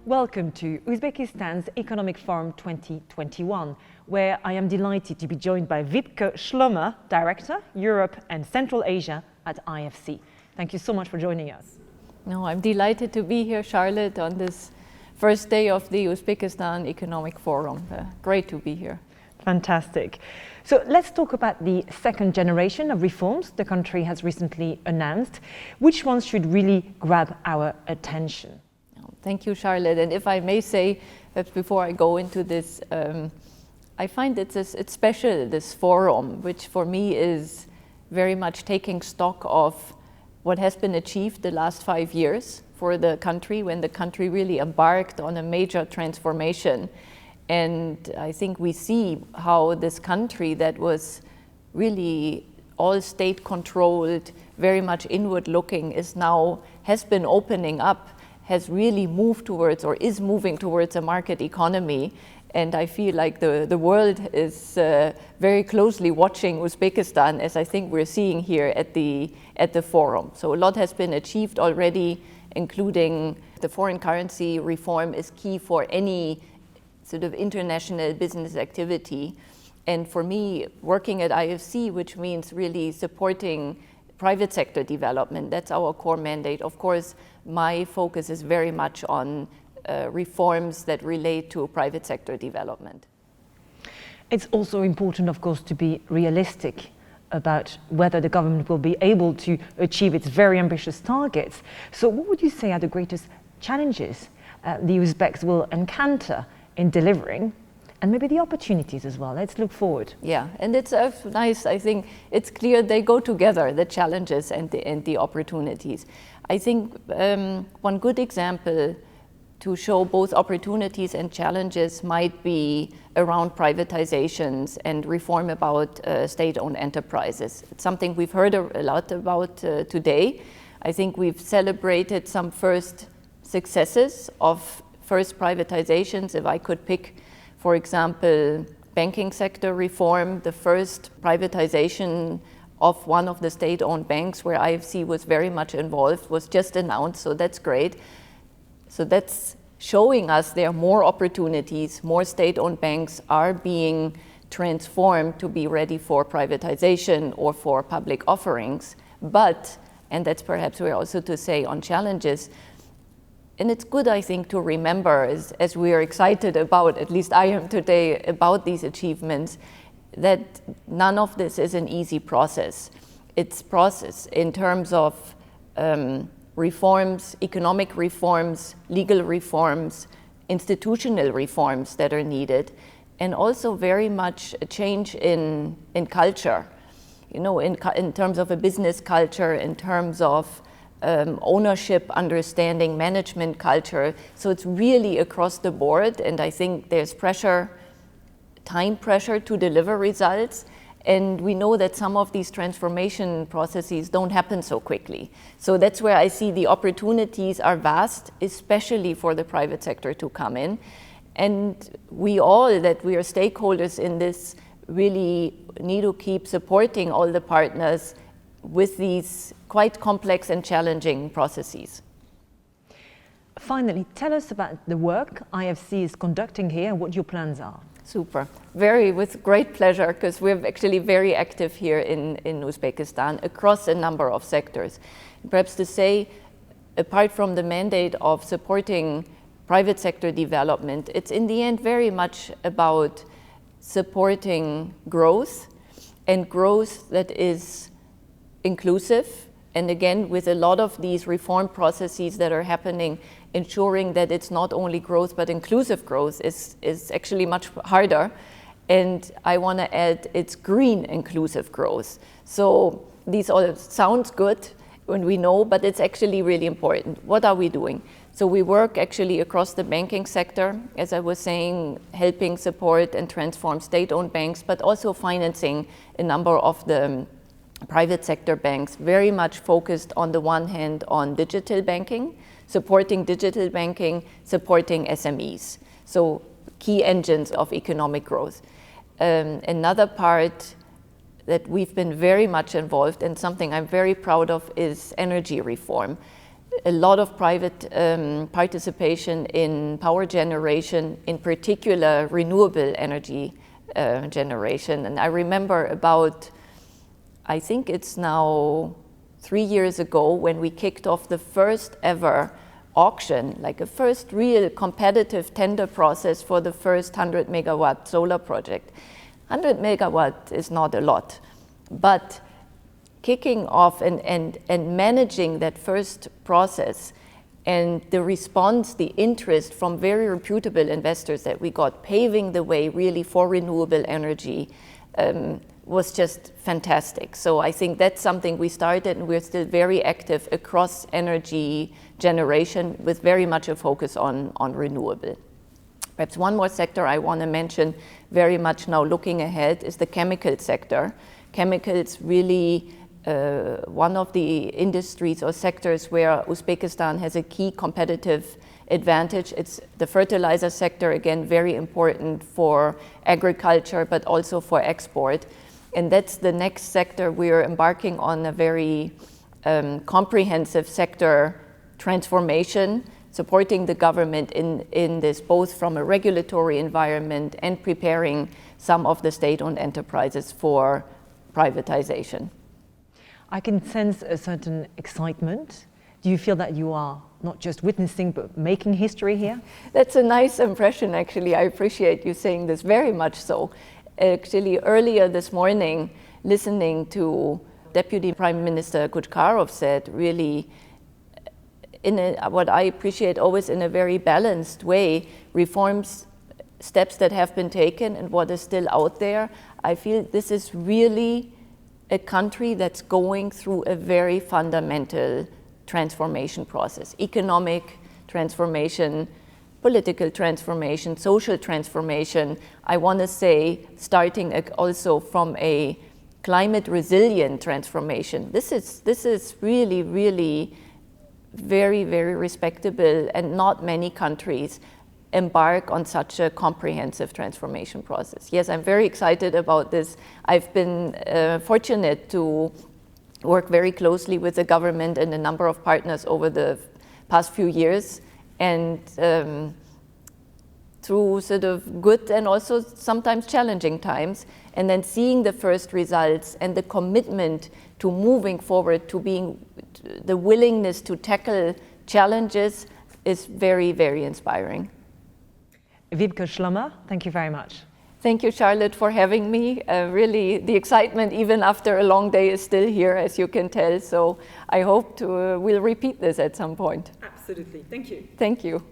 Welcome to Uzbekistan's Economic Forum 2021, where I am delighted to be joined by Vibke Schloemer, Director, Europe and Central Asia at IFC. Thank you so much for joining us. No, I'm delighted to be here, Charlotte, on this first day of the Uzbekistan Economic Forum. Great to be here. Fantastic. So let's talk about the second generation of reforms the country has recently announced. Which ones should really grab our attention? Thank you, Charlotte. And if I may say, perhaps before I go into this, I find it's special, this forum, which for me is very much taking stock of what has been achieved the last 5 years for the country, when the country really embarked on a major transformation. And I think we see how this country that was really all state-controlled, very much inward-looking, has been opening up, has really moved towards or is moving towards a market economy. And I feel like the world is very closely watching Uzbekistan, as I think we're seeing here at the forum. So a lot has been achieved already, including the foreign currency reform is key for any sort of international business activity. And for me, working at IFC, which means really supporting private sector development, that's our core mandate. Of course, my focus is very much on reforms that relate to private sector development. It's also important, of course, to be realistic about whether the government will be able to achieve its very ambitious targets. So what would you say are the greatest challenges the Uzbeks will encounter in delivering, and maybe the opportunities as well? Let's look forward. Yeah, and it's nice. I think it's clear they go together, the challenges and the opportunities. I think one good example to show both opportunities and challenges might be around privatizations and reform about state-owned enterprises. It's something we've heard a lot about today. I think we've celebrated some first successes of first privatizations. If I could pick, for example, banking sector reform, the first privatization of one of the state-owned banks where IFC was very much involved was just announced, so that's great. So that's showing us there are more opportunities, more state-owned banks are being transformed to be ready for privatization or for public offerings. But, and that's perhaps we're also to say on challenges, and it's good, I think, to remember as we are excited about, at least I am today, about these achievements, that none of this is an easy process. It's process in terms of reforms, economic reforms, legal reforms, institutional reforms that are needed, and also very much a change in culture, you know, in terms of a business culture, in terms of ownership, understanding, management culture. So it's really across the board, and I think there's pressure, time pressure to deliver results. And we know that some of these transformation processes don't happen so quickly. So that's where I see the opportunities are vast, especially for the private sector to come in. And we all, that we are stakeholders in this, really need to keep supporting all the partners with these quite complex and challenging processes. Finally, tell us about the work IFC is conducting here and what your plans are. Super. With great pleasure, because we're actually very active here in Uzbekistan across a number of sectors. Perhaps to say, apart from the mandate of supporting private sector development, it's in the end very much about supporting growth, and growth that is inclusive. And again, with a lot of these reform processes that are happening, ensuring that it's not only growth, but inclusive growth is actually much harder. And I want to add, it's green inclusive growth. So these all sounds good when we know, but it's actually really important. What are we doing? So we work actually across the banking sector, as I was saying, helping support and transform state-owned banks, but also financing a number of the private sector banks, very much focused on the one hand on digital banking, supporting digital banking, supporting SMEs. So key engines of economic growth. Another part that we've been very much involved in, something I'm very proud of, is energy reform. a lot of private participation in power generation, in particular renewable energy generation. And I remember about, I think it's now 3 years ago, when we kicked off the first ever auction, like a first real competitive tender process for the first 100 megawatt solar project. 100 megawatt is not a lot, but kicking off and managing that first process and the response, the interest from very reputable investors that we got, paving the way really for renewable energy, was just fantastic. So I think that's something we started, and we're still very active across energy generation with very much a focus on renewable. Perhaps one more sector I want to mention very much now looking ahead is the chemical sector. Chemicals really one of the industries or sectors where Uzbekistan has a key competitive advantage. It's the fertilizer sector, again, very important for agriculture, but also for export. And that's the next sector. We're embarking on a very comprehensive sector transformation, supporting the government in this, both from a regulatory environment and preparing some of the state-owned enterprises for privatization. I can sense a certain excitement. Do you feel that you are not just witnessing, but making history here? That's a nice impression, actually. I appreciate you saying this, very much so. Actually, earlier this morning, listening to Deputy Prime Minister Xalqaro said, really, what I appreciate always in a very balanced way, reforms, steps that have been taken and what is still out there. I feel this is really a country that's going through a very fundamental transformation process, economic transformation, political transformation, social transformation. I want to say, starting also from a climate resilient transformation. This is really, really very, very respectable, and not many countries embark on such a comprehensive transformation process. Yes, I'm very excited about this. I've been fortunate to work very closely with the government and a number of partners over the past few years, and through sort of good and also sometimes challenging times, and then seeing the first results and the commitment to moving forward, to being the willingness to tackle challenges is very, very inspiring. Vibke Schloemer, thank you very much. Thank you, Charlotte, for having me. Really, the excitement, even after a long day, is still here, as you can tell. So I hope we'll repeat this at some point. Absolutely. Thank you. Thank you.